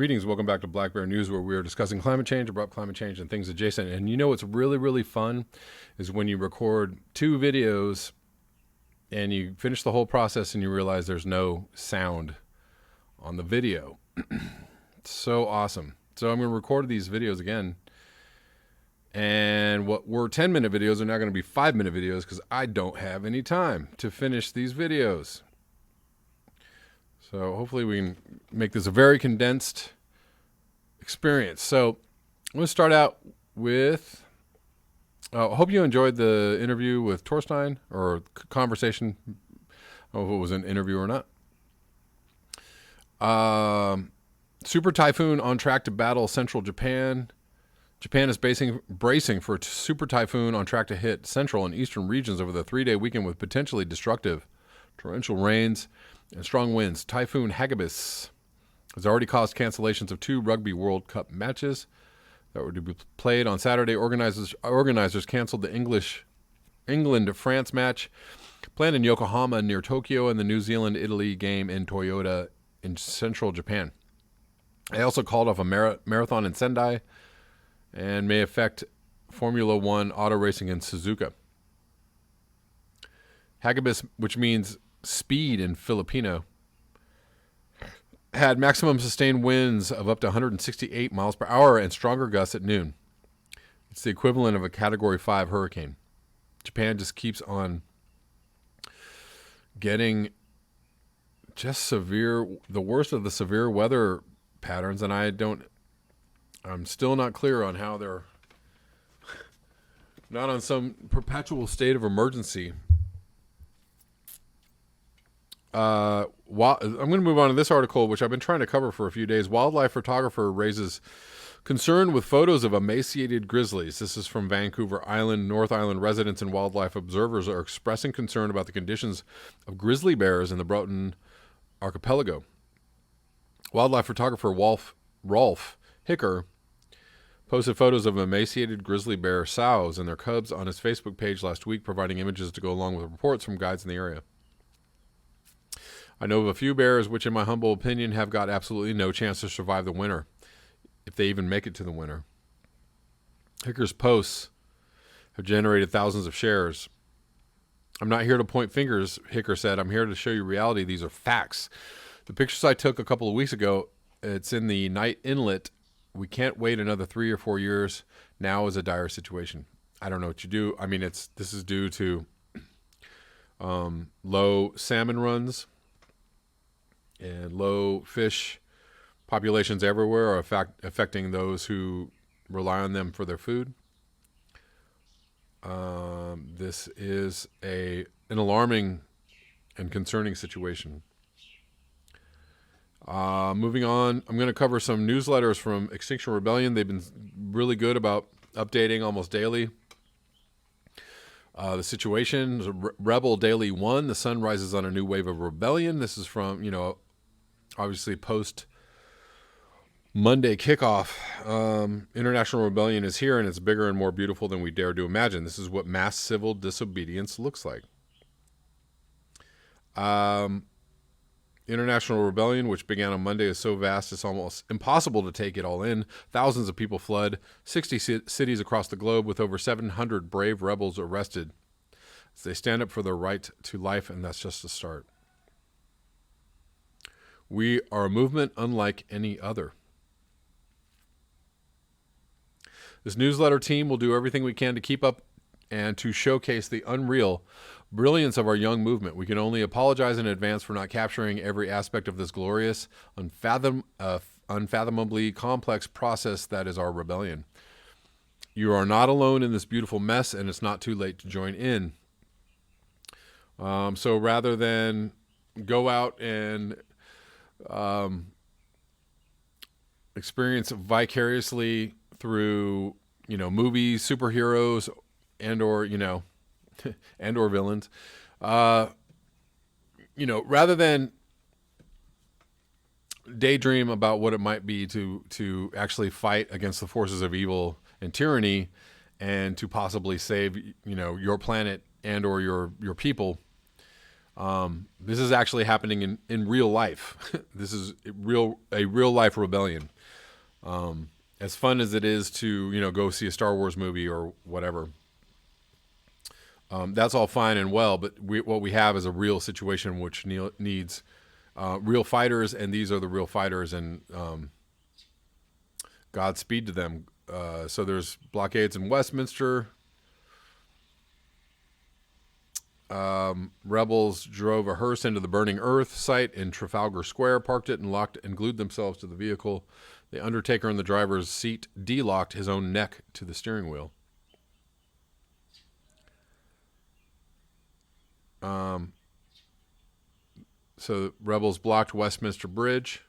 Greetings, welcome back to Black Bear News, where we are discussing climate change, abrupt climate change, and things adjacent. And you know what's really, really fun is when you record two videos and you finish the whole process and you realize there's no sound on the video. It's so awesome. So I'm going to record these videos again. And what were 10-minute videos are now going to be 5-minute videos because I don't have any time to finish these videos. So hopefully we can make this a very condensed experience. So I'm going to start out with, I hope you enjoyed the interview with Torstein, or conversation. I don't know if it was an interview or not. Super Typhoon on track to battle central Japan. Japan is bracing for a super typhoon on track to hit central and eastern regions over the 3-day weekend with potentially destructive torrential rains and strong winds. Typhoon Hagibis has already caused cancellations of 2 Rugby World Cup matches that were to be played on Saturday. Organizers canceled the England-France match planned in Yokohama near Tokyo and the New Zealand-Italy game in Toyota in central Japan. They also called off a marathon in Sendai and may affect Formula One auto racing in Suzuka. Hagibis, which means speed in Filipino, had maximum sustained winds of up to 168 miles per hour and stronger gusts at noon. It's the equivalent of a Category 5 hurricane. Japan just keeps on getting just the worst of the severe weather patterns, and I'm still not clear on how they're not on some perpetual state of emergency. I'm going to move on to this article, which I've been trying to cover for a few days. Wildlife photographer raises concern with photos of emaciated grizzlies. This is from Vancouver Island. North Island residents and wildlife observers are expressing concern about the conditions of grizzly bears in the Broughton Archipelago. Wildlife photographer Rolf Hicker posted photos of emaciated grizzly bear sows and their cubs on his Facebook page last week, providing images to go along with reports from guides in the area. I know of a few bears which, in my humble opinion, have got absolutely no chance to survive the winter, if they even make it to the winter. Hicker's posts have generated thousands of shares. I'm not here to point fingers, Hicker said. I'm here to show you reality. These are facts. The pictures I took a couple of weeks ago, it's in the Night Inlet. We can't wait another 3 or 4 years. Now is a dire situation. I don't know what you do. I mean, this is due to low salmon runs and low fish populations everywhere are affecting those who rely on them for their food. This is an alarming and concerning situation. Moving on, I'm going to cover some newsletters from Extinction Rebellion. They've been really good about updating almost daily the situation. Rebel Daily 1, the sun rises on a new wave of rebellion. This is from, obviously post Monday kickoff. International rebellion is here, and it's bigger and more beautiful than we dare to imagine. This is what mass civil disobedience looks like. International rebellion, which began on Monday, is so vast it's almost impossible to take it all in. Thousands of people flood 60 cities across the globe, with over 700 brave rebels arrested as they stand up for their right to life, and that's just the start. We are a movement unlike any other. This newsletter team will do everything we can to keep up and to showcase the unreal brilliance of our young movement. We can only apologize in advance for not capturing every aspect of this glorious, unfathomably complex process that is our rebellion. You are not alone in this beautiful mess, and it's not too late to join in. So rather than go out and experience vicariously through, movies, superheroes, and or villains, rather than daydream about what it might be to actually fight against the forces of evil and tyranny, and to possibly save, your planet and or your people, This is actually happening in real life. This is a real life rebellion. As fun as it is to, go see a Star Wars movie or whatever, that's all fine and well. But what we have is a real situation which needs real fighters, and these are the real fighters, and Godspeed to them. So there's blockades in Westminster. Rebels drove a hearse into the burning earth site in Trafalgar Square, parked it, and locked and glued themselves to the vehicle. The undertaker in the driver's seat de-locked his own neck to the steering wheel. So rebels blocked Westminster Bridge.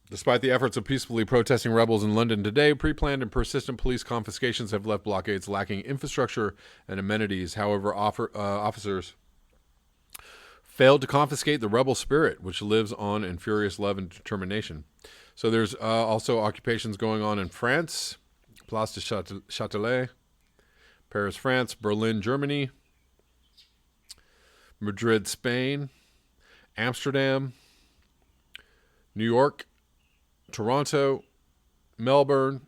Despite the efforts of peacefully protesting rebels in London today, pre-planned and persistent police confiscations have left blockades lacking infrastructure and amenities. However, officers failed to confiscate the rebel spirit, which lives on in furious love and determination. So there's also occupations going on in France, Place de Châtelet, Paris, France, Berlin, Germany, Madrid, Spain, Amsterdam, New York, Toronto, Melbourne.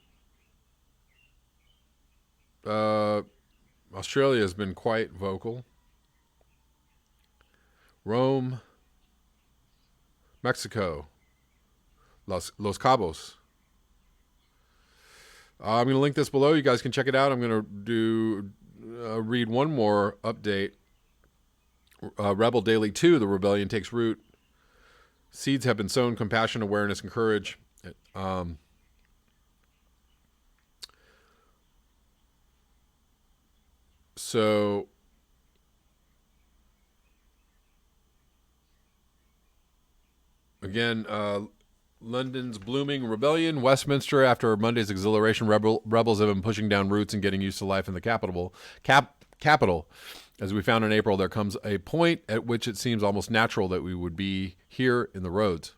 Australia has been quite vocal. Rome, Mexico, Los Cabos. I'm going to link this below. You guys can check it out. I'm going to read one more update. Rebel Daily 2, the rebellion takes root. Seeds have been sown, compassion, awareness, and courage. So again, London's blooming rebellion. Westminster, after Monday's exhilaration, rebels have been pushing down roots and getting used to life in the capital. As we found in April, there comes a point at which it seems almost natural that we would be here in the roads.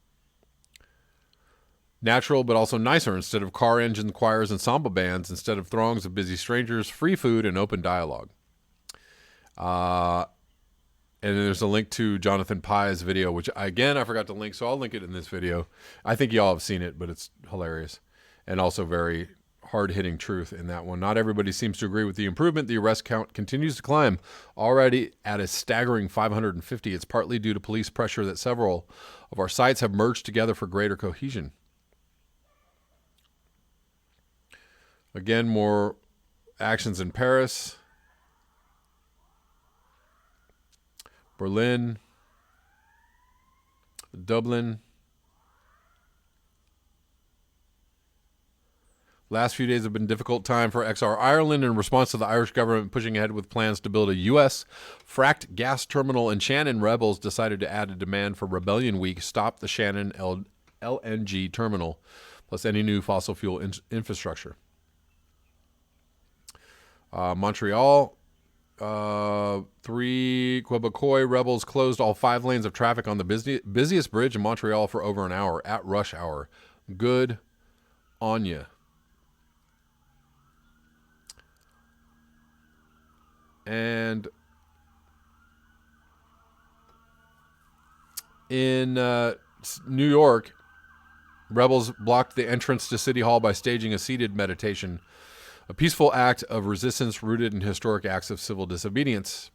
Natural, but also nicer. Instead of car engine choirs and samba bands, instead of throngs of busy strangers, free food and open dialogue. And then there's a link to Jonathan Pye's video, which, again, I forgot to link, so I'll link it in this video. I think y'all have seen it, but it's hilarious. And also very hard-hitting truth in that one. Not everybody seems to agree with the improvement. The arrest count continues to climb, already at a staggering 550. It's partly due to police pressure that several of our sites have merged together for greater cohesion. Again, more actions in Paris, Berlin, Dublin. Last few days have been a difficult time for XR Ireland in response to the Irish government pushing ahead with plans to build a U.S. fracked gas terminal in Shannon. Rebels decided to add a demand for Rebellion Week, stop the Shannon LNG terminal, plus any new fossil fuel infrastructure. Montreal, 3 Quebecois rebels closed all 5 lanes of traffic on the busiest bridge in Montreal for over an hour at rush hour. Good on ya. And in New York, rebels blocked the entrance to City Hall by staging a seated meditation, a peaceful act of resistance rooted in historic acts of civil disobedience.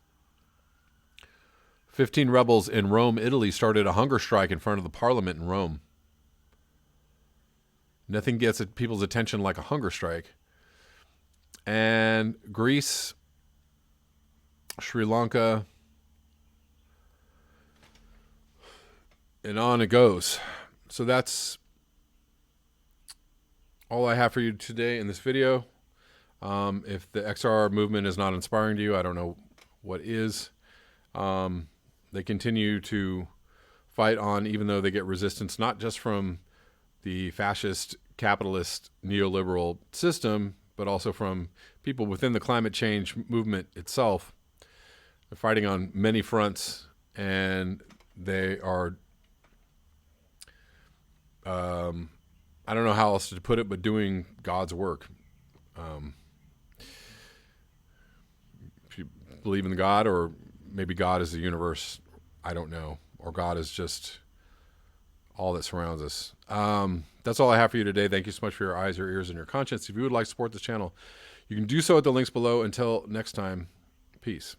15 rebels in Rome, Italy, started a hunger strike in front of the parliament in Rome. Nothing gets people's attention like a hunger strike. And Greece, Sri Lanka, and on it goes. So that's all I have for you today in this video. If the XR movement is not inspiring to you, I don't know what is. They continue to fight on, even though they get resistance, not just from the fascist, capitalist, neoliberal system, but also from people within the climate change movement itself. They're fighting on many fronts, and they are, I don't know how else to put it, but doing God's work. believe in God, or maybe God is the universe. I don't know. Or God is just all that surrounds us. That's all I have for you today. Thank you so much for your eyes, your ears, and your conscience. If you would like to support this channel, you can do so at the links below. Until next time, peace.